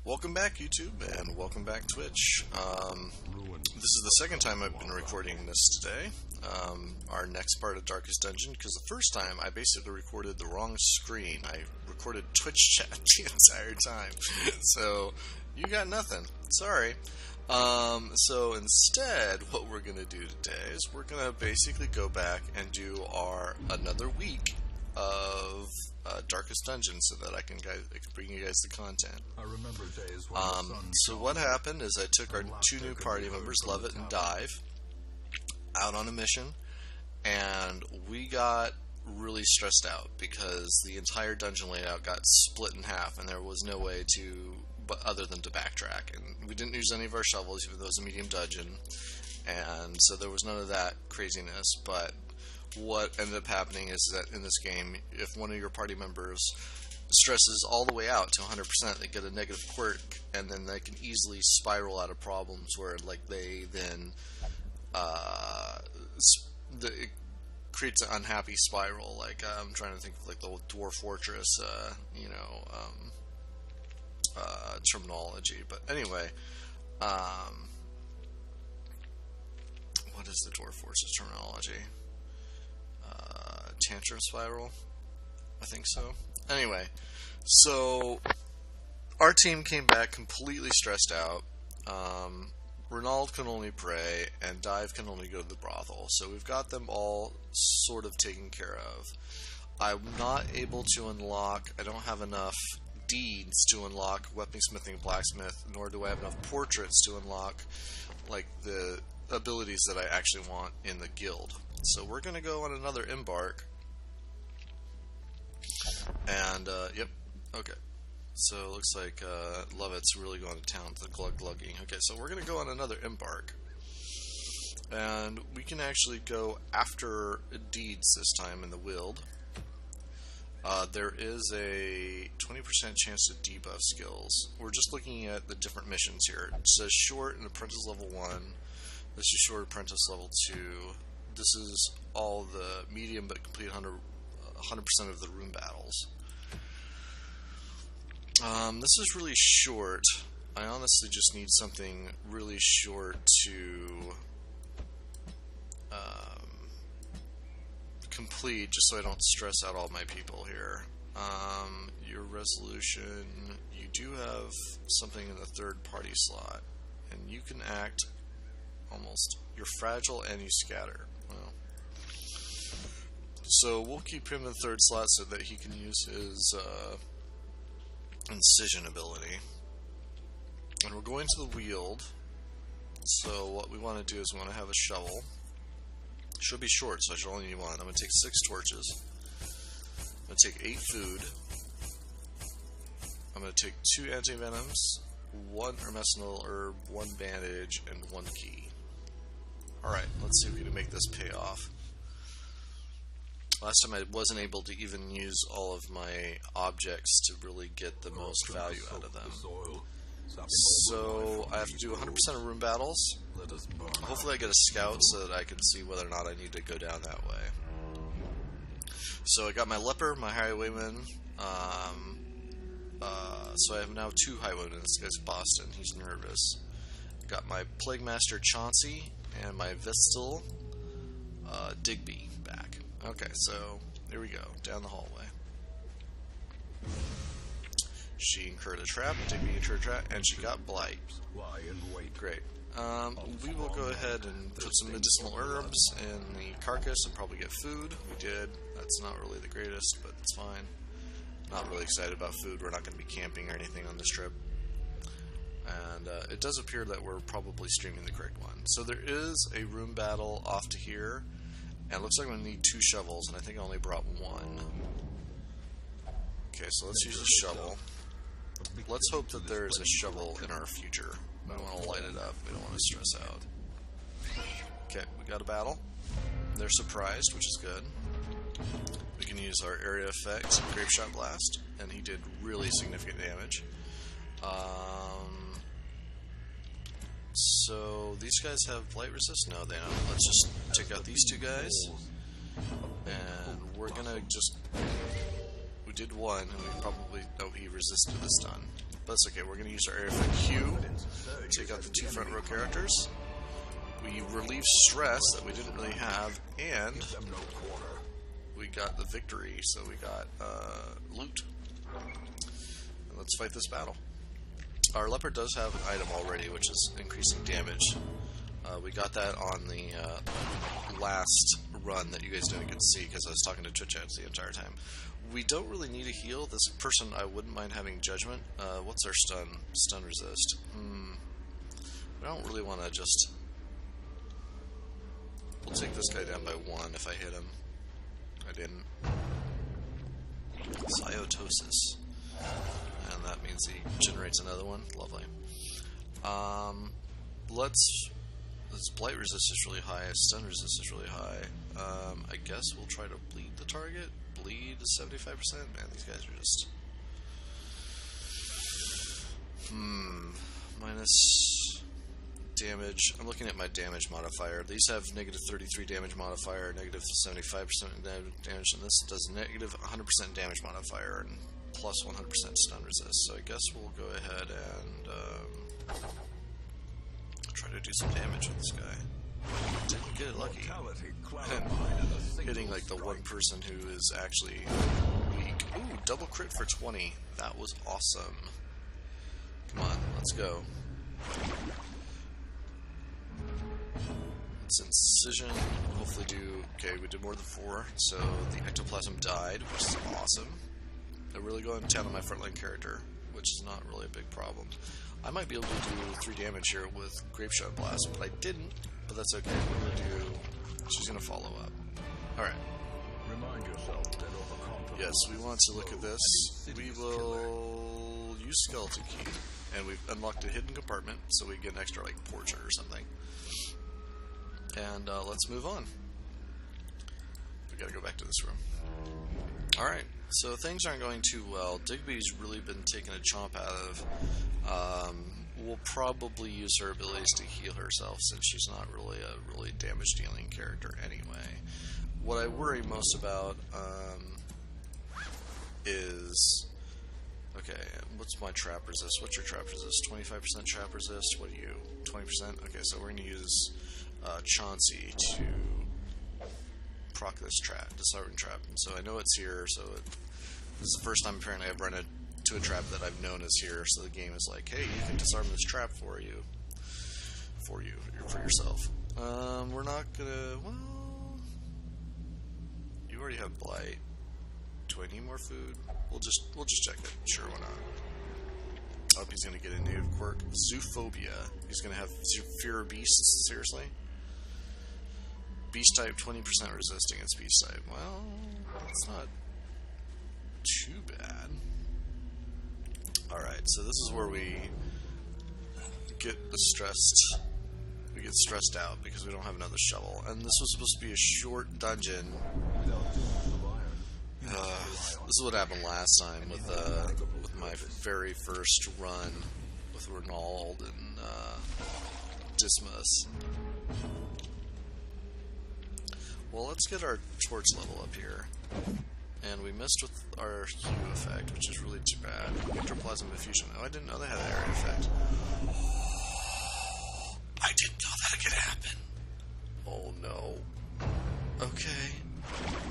Welcome back, YouTube, and welcome back, Twitch. This is the second time I've been recording this today, our next part of Darkest Dungeon, because the first time I basically recorded the wrong screen. I recorded Twitch chat the entire time, so you got nothing. Sorry. So instead, what we're going to do today is we're going to basically go back and do another week of Darkest Dungeon so that I can bring you guys the content. I remember days when the sun so what happened is I took our two new party members, Lovett and Dive, out on a mission, and we got really stressed out because the entire dungeon layout got split in half and there was no way other than to backtrack, and we didn't use any of our shovels even though it was a medium dungeon, and so there was none of that craziness. But what ended up happening is that in this game, if one of your party members stresses all the way out to 100%, they get a negative quirk, and then they can easily spiral out of problems where, like, they then it creates an unhappy spiral. Like, I'm trying to think of like the Dwarf Fortress, terminology. But anyway, what is the Dwarf Fortress terminology? Tantrum spiral? I think so. Anyway, so our team came back completely stressed out. Ronald can only pray, and Dive can only go to the brothel. So we've got them all sort of taken care of. I'm not able to unlock, I don't have enough deeds to unlock weaponsmithing and blacksmith, nor do I have enough portraits to unlock like the abilities that I actually want in the guild. So we're going to go on another embark. And, yep, okay. So it looks like Lovett's really going to town to the glug-glugging. Okay, so we're going to go on another embark. And we can actually go after deeds this time in the Wild. There is a 20% chance to debuff skills. We're just looking at the different missions here. It says short and apprentice level 1. This is short apprentice level 2. This is all the medium but complete 100% of the room battles. This is really short. I honestly just need something really short to complete, just so I don't stress out all my people here. Your resolution, you do have something in the third party slot, and you can act almost. You're fragile and you scatter. Well, so we'll keep him in the third slot so that he can use his incision ability. And we're going to the Wield. So what we want to do is we want to have a shovel. Should be short, so I should only need one. I'm going to take 6 torches. I'm going to take 8 food. I'm going to take 2 anti-venoms, 1 medicinal herb, 1 bandage, and 1 key. Alright, let's see if we can make this pay off. Last time I wasn't able to even use all of my objects to really get the most value out of them. So I have to do 100% of room battles. Hopefully I get a scout so that I can see whether or not I need to go down that way. So I got my leper, my highwayman. So I have now 2 highwaymen. This guy's Boston. He's nervous. Got my plague master Chauncey and my Vistal Digby back. Okay, so here we go, down the hallway. She incurred a trap, Digby incurred a trap, and she got blight. Great. We will go ahead and put some medicinal herbs in the carcass and probably get food. We did. That's not really the greatest, but it's fine. Not really excited about food. We're not going to be camping or anything on this trip. And it does appear that we're probably streaming the correct one. So there is a room battle off to here. And it looks like I'm going to need 2 shovels, and I think I only brought 1. Okay, so let's use a shovel. Let's hope that there is a shovel in our future. We don't want to light it up. We don't want to stress out. Okay, we got a battle. They're surprised, which is good. We can use our area effect, Grape Shot Blast, and he did really significant damage. So these guys have blight resist? No, they don't. Let's just take out these 2 guys, and we're gonna just. We did 1, and we probably. Oh, he resisted the stun. but it's okay. We're going to use our area effect Q, take out the 2 front row characters. We relieve stress that we didn't really have, and we got the victory, so we got loot. And let's fight this battle. Our leopard does have an item already, which is increasing damage. We got that on the last run that you guys didn't get to see because I was talking to Twitch ads the entire time. We don't really need a heal. This person, I wouldn't mind having judgment. What's our stun? Stun resist. I don't really want to just... We'll take this guy down by 1 if I hit him. I didn't. Cytosis. And that means he generates another one. Lovely. This blight resist is really high, stun resist is really high. I guess we'll try to bleed the target. Bleed is 75%. Man, these guys are just... Minus damage. I'm looking at my damage modifier. These have negative 33 damage modifier, negative 75% damage, and this does negative 100% damage modifier and plus 100% stun resist. So I guess we'll go ahead and try to do some damage with this guy. Didn't get lucky. And hitting like the one person who is actually weak. Ooh, double crit for 20. That was awesome. Come on, let's go. It's incision. Hopefully do... Okay, we did more than 4. So the ectoplasm died, which is awesome. They're really going to town on my frontline character, which is not really a big problem. I might be able to do 3 damage here with Grapeshot Blast, but I didn't. But that's okay. We're going to do... She's going to follow up. Alright. Remind yourself that overconfidence. Yes, we want to look at this. We will use Skeleton Key. And we've unlocked a hidden compartment, so we get an extra, like, portrait or something. And let's move on. We gotta go back to this room. Alright, so things aren't going too well. Digby's really been taking a chomp out of. We'll probably use her abilities to heal herself, since she's not really a really damage-dealing character anyway. What I worry most about is... Okay, what's my trap resist? What's your trap resist? 25% trap resist? What are you? 20%? Okay, so we're going to use Chauncey to proc this trap, disarming trap. And so I know it's here, so this is the first time apparently I've run into a trap that I've known is here, so the game is like, hey, you can disarm this trap for yourself. We're not gonna, well, you already have blight. Do I need more food? We'll just check it. Sure, why not? Oh, he's gonna get a native quirk. Zoophobia. He's gonna have fear of beasts. Seriously? Beast type 20% resisting its beast type. Well, it's not too bad. Alright, so this is where we get stressed. We get stressed out because we don't have another shovel. And this was supposed to be a short dungeon. This is what happened last time with my very first run with Renauld and Dismas. Well, let's get our torch level up here. And we missed with our hue effect, which is really too bad. Ectoplasm diffusion. Oh, I didn't know they had an area effect. I didn't know that could happen. Oh no. Okay.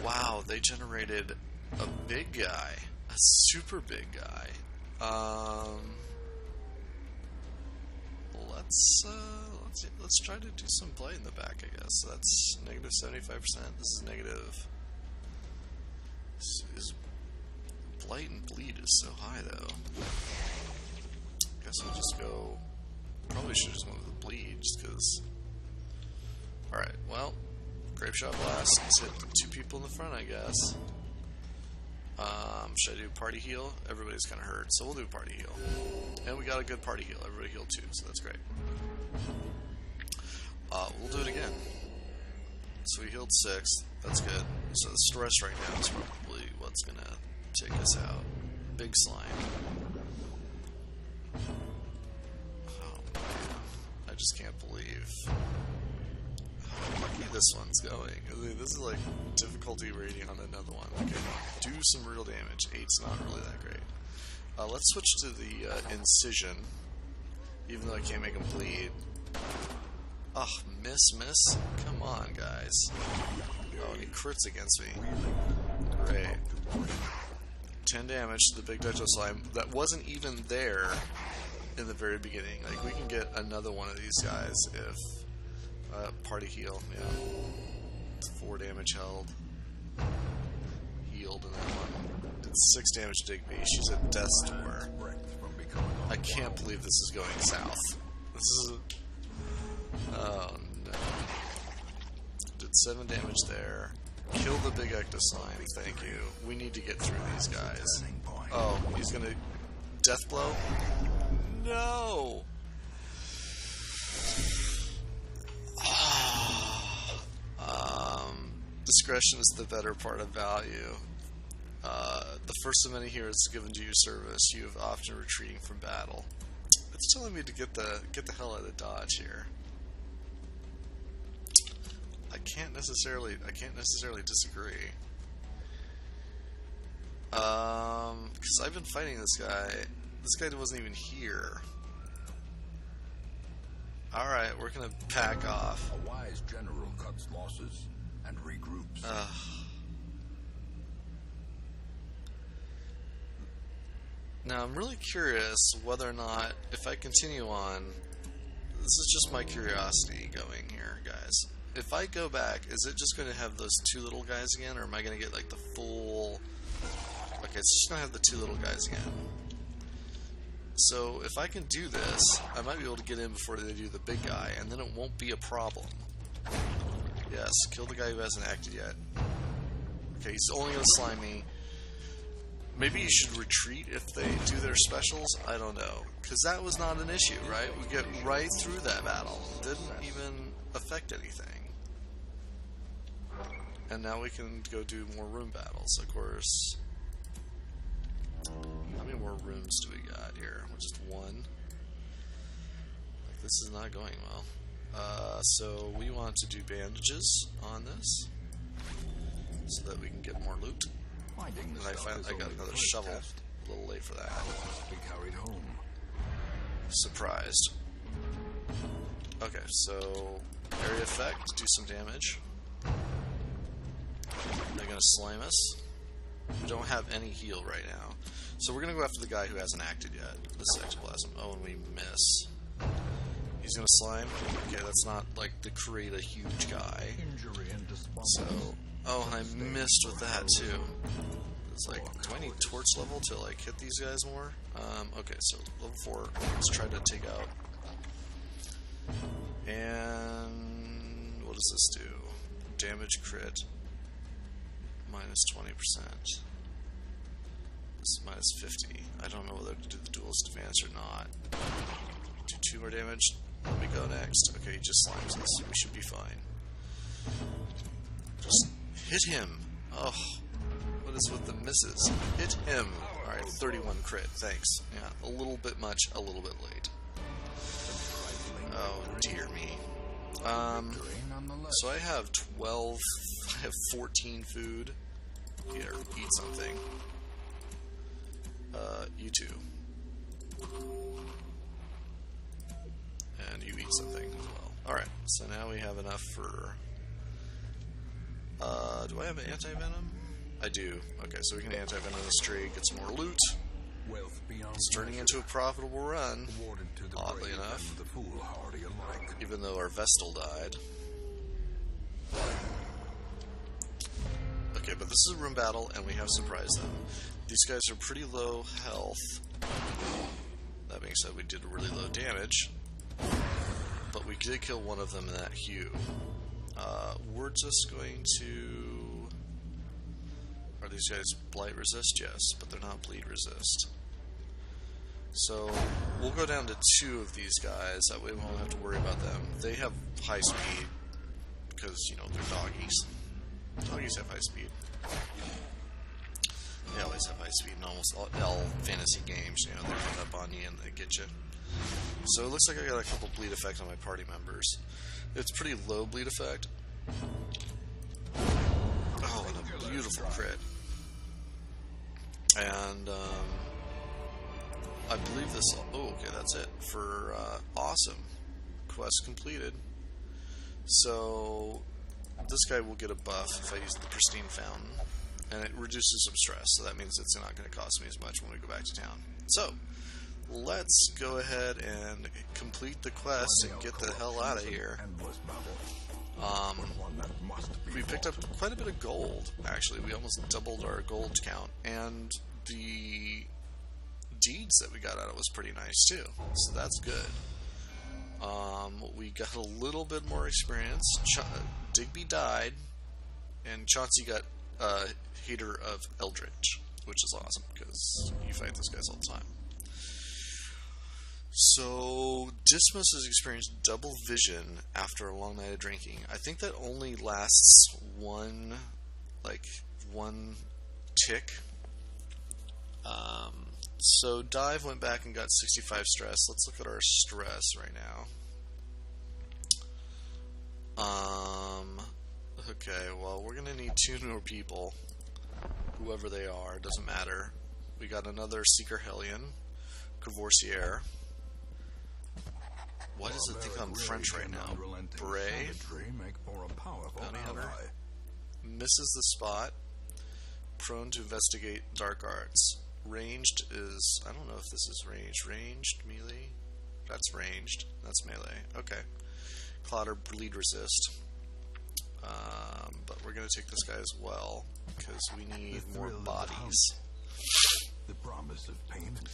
Wow, they generated a big guy. A super big guy. Let's try to do some blight in the back, I guess. So that's negative 75%. This is negative. Is blight and bleed is so high, though. Guess we'll just go. Probably should have just went with the bleed, just because. Alright, well, Grapeshot Blast. Let's hit 2 people in the front, I guess. Should I do party heal? Everybody's kind of hurt, so we'll do party heal. And we got a good party heal. Everybody healed 2, so that's great. We'll do it again. So we healed 6. That's good. So the stress right now is probably what's gonna take us out. Big slime. Oh man, I just can't believe how lucky this one's going. I mean, this is like difficulty rating on another one. Okay, do some real damage. 8's not really that great. Let's switch to the Incision, even though I can't make him bleed. Oh, miss. Come on, guys. Oh, and he crits against me. Great. 10 damage to the big Dutch slime. That wasn't even there in the very beginning. Like, we can get another one of these guys if... party heal, yeah. 4 damage held. Healed in that one. Did 6 damage to Digby. She's at death's door. I can't believe this is going south. This is... Oh, no. Did 7 damage there. Kill the big Ectoslime, thank you. We need to get through these guys. Oh, he's gonna... Death blow? No! Discretion is the better part of value. The first of many heroes given to your service, you have often retreating from battle. It's telling me to get the hell out of Dodge here. I can't necessarily disagree. Because I've been fighting this guy. This guy wasn't even here. Alright, we're gonna pack off. A wise general cuts losses and regroups. Now I'm really curious whether or not, if I continue on, this is just my curiosity going here, guys. If I go back, is it just going to have those 2 little guys again, or am I going to get like the full... Okay, it's just going to have the 2 little guys again. So if I can do this, I might be able to get in before they do the big guy, and then it won't be a problem. Yes, kill the guy who hasn't acted yet. Okay, he's only going to slime me. Maybe you should retreat if they do their specials? I don't know. Because that was not an issue, right? We get right through that battle. Didn't even affect anything. And now we can go do more room battles, of course. How many more rooms do we got here? Just 1. Like, this is not going well. So we want to do bandages on this, so that we can get more loot. And I got another shovel. A little late for that. Be carried home. Surprised. Okay, so area effect, do some damage. They're gonna slime us. We don't have any heal right now, so we're gonna go after the guy who hasn't acted yet. This is ectoplasm. Oh, and we miss. He's gonna slime. Okay, that's not like to create a huge guy. So, oh, and I missed with that too. It's like, do I need torch level to like hit these guys more? Okay, so level 4. Let's try to take out. And what does this do? Damage crit. Minus 20%. This is minus 50. I don't know whether to do the duelist advance or not. Do 2 more damage. Let me go next. Okay, he just slimes us. We should be fine. Just hit him. Oh, what is with the misses? Hit him. Alright, 31 crit. Thanks. Yeah, a little bit much, a little bit late. Oh, dear me. So I have 12, I have 14 food. Here, eat something. You too. And you eat something as well. Alright, so now we have enough for... do I have an anti-venom? I do. Okay, so we can anti-venom this tree, get some more loot. It's turning into a profitable run, oddly enough. Even though our Vestal died. Okay, but this is a room battle, and we have surprised them. These guys are pretty low health. That being said, we did really low damage. But we did kill one of them in that hue. We're just going to... Are these guys blight resist? Yes, but they're not bleed resist. So, we'll go down to 2 of these guys, that way we won't have to worry about them. They have high speed, because, you know, they're doggies. Doggies have high speed. They always have high speed in almost all fantasy games, you know, they run up on you and they get you. So it looks like I got a couple bleed effect on my party members. It's pretty low bleed effect. Oh, and a beautiful crit. And, I believe this. Oh, okay, that's it for awesome. Quest completed. So this guy will get a buff if I use the Pristine Fountain, and it reduces some stress. So that means it's not going to cost me as much when we go back to town. So let's go ahead and complete the quest and get the hell out of here. We picked up quite a bit of gold, actually. We almost doubled our gold count, and the deeds that we got out of it was pretty nice too, so that's good. We got a little bit more experience. Digby died, and Chauncey got Hater of Eldritch, which is awesome, because you fight those guys all the time. So, Dismas has experienced double vision after a long night of drinking. I think that only lasts one tick. So, Dive went back and got 65 stress. Let's look at our stress right now. Okay, well, we're going to need 2 more people. Whoever they are, doesn't matter. We got another Seeker Hellion, Courvoisier. Why does it think I'm French right now? Bray, Bounty Hunter, misses the spot, prone to investigate dark arts. Ranged is, I don't know if this is ranged. Ranged, melee? That's ranged. That's melee. Okay. Clotter, bleed resist. But we're going to take this guy as well, because we need more bodies. The promise of payment.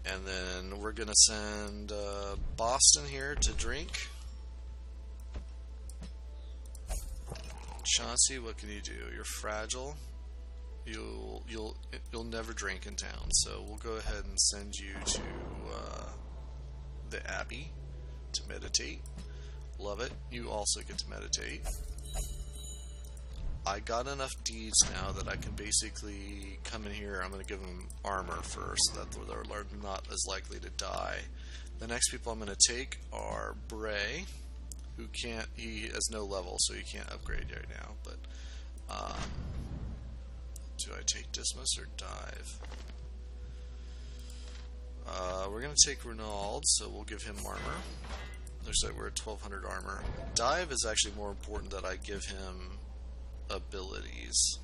And then we're going to send Boston here to drink. Chauncey, what can you do? You're fragile. You'll never drink in town, so we'll go ahead and send you to the Abbey to meditate. Love it. You also get to meditate. I got enough deeds now that I can basically come in here. I'm going to give them armor first, so that they're not as likely to die. The next people I'm going to take are Bray, who can't. He has no level, so he can't upgrade right now. But do I take Dismas or Dive? We're going to take Renauld, so we'll give him armor. Looks like we're at 1200 armor. Dive is actually more important that I give him abilities.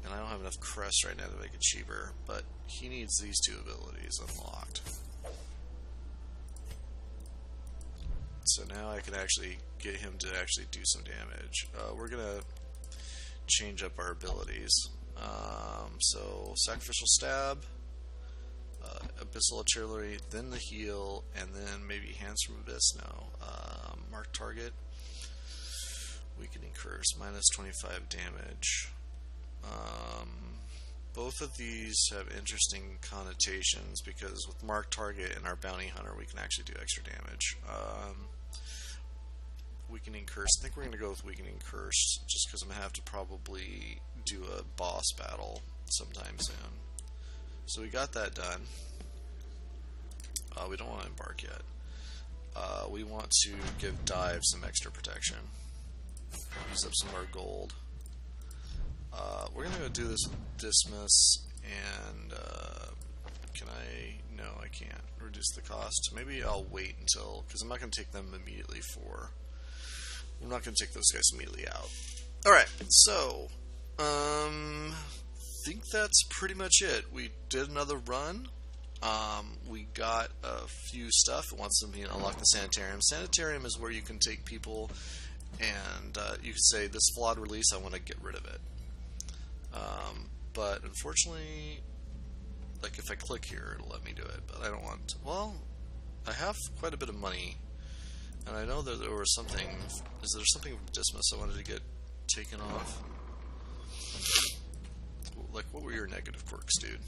And I don't have enough crest right now to make it cheaper, but he needs these 2 abilities unlocked. So now I can actually get him to actually do some damage. We're gonna change up our abilities. So Sacrificial Stab, Abyssal Artillery, then the heal, and then maybe Hands from Abyss. No. Mark target. Weakening Curse, minus 25 damage. Both of these have interesting connotations because with Mark Target and our Bounty Hunter, we can actually do extra damage. Weakening Curse. I think we're going to go with Weakening Curse just because I'm going to have to probably do a boss battle sometime soon. So we got that done. We don't want to embark yet. We want to give Dive some extra protection. Use up some more gold. We're going to go do this with Dismas, and can I? No, I can't. Reduce the cost. Maybe I'll wait until, because I'm not going to take them immediately for. I'm not going to take those guys immediately out. Alright, so, think that's pretty much it. We did another run. We got a few stuff. It wants to unlock the Sanitarium. Sanitarium is where you can take people and you can say, this flawed release, I want to get rid of it. But unfortunately, like if I click here, it'll let me do it, but I don't want to. Well, I have quite a bit of money, and I know that there was something. Is there something with Dismas I wanted to get taken off? Like, what were your negative quirks, dude?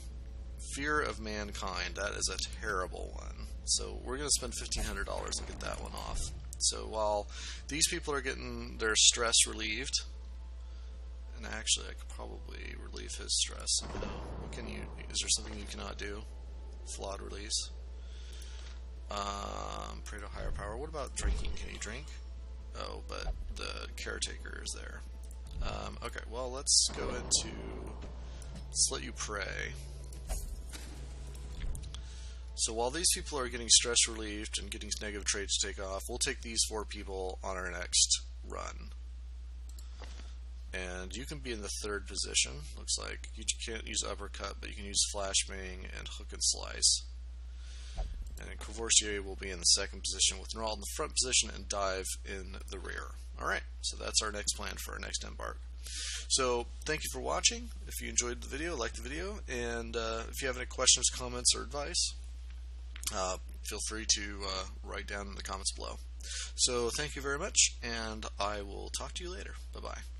Fear of Mankind. That is a terrible one. So we're going to spend $1,500 to get that one off. So while these people are getting their stress relieved, and actually I could probably relieve his stress somehow. What can you? Is there something you cannot do? Flawed release. Pray to higher power. What about drinking? Can you drink? Oh, but the caretaker is there. Okay, well let's go into. Let's let you pray. So while these people are getting stress relieved and getting negative trades to take off, we'll take these 4 people on our next run. And you can be in the 3rd position. Looks like you can't use uppercut, but you can use flashbang and hook and slice. And then Courvoisier will be in the 2nd position, with Neral in the front position and Dive in the rear. Alright, so that's our next plan for our next embark. So, thank you for watching. If you enjoyed the video, like the video, and if you have any questions, comments, or advice, feel free to write down in the comments below. So, thank you very much, and I will talk to you later. Bye-bye.